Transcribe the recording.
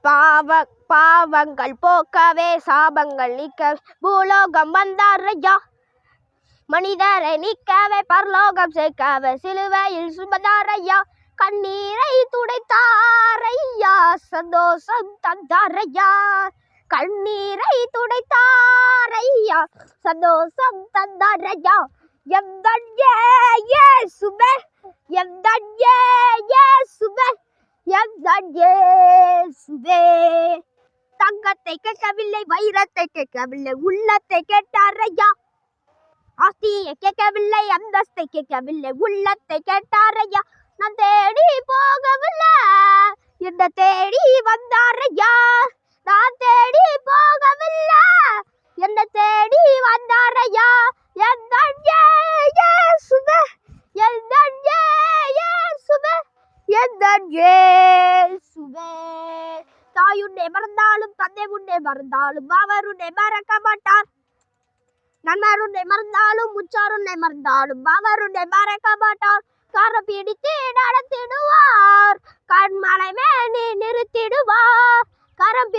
பாவங்கள் போக்கவே சாபங்கள் நீக்க பூலோகம் வந்தார் ஐயா. மனிதரை நீக்கவே பரலோகம் சேர்க்கவே சிலுவையில் சுமந்தார் ஐயா. கண்ணீரை துடைத்தார் ஐயா, சந்தோஷம் தந்தார் ஐயா. கண்ணீரை துடைத்தார் ஐயா, சந்தோஷம் தந்தார் ஐயா. எந்தன் இயேசுவே, எந்தன் இயேசுவே, எந்தன் இயேசுவே. தங்கத்தை கேட்கவில்லை, வைரத்தை கேட்கவில்லை, உள்ளத்தை கேட்டார் ஐயா. ஆஸ்தியை கேட்கவில்லை, அந்தஸ்தை கேட்கவில்லை, உள்ளத்தை கேட்டார் ஐயா. நான் தேடி போகவில்லை, என்ன தேடி வந்தார் ஐயா. நான் தேடி போகவில்லை, என்ன தேடி வந்தார் ஐயா. எந்தன் இயேசுவே, எந்தன் இயேசுவே, எந்தன் இயேசுவே. தாய் உன்னை மறந்தாலும் தந்தை உன்னை மறந்தாலும் அவர் உன்னை மறக்க மாட்டார். நண்பர் உன்னை மறந்தாலும் உற்றார் உன்னை மறந்தாலும் அவர் உன்னை மறக்க மாட்டார். கரம் பிடித்து நடத்திடுவார், கண்மலை மேலே நிறுத்திடுவார். கரம்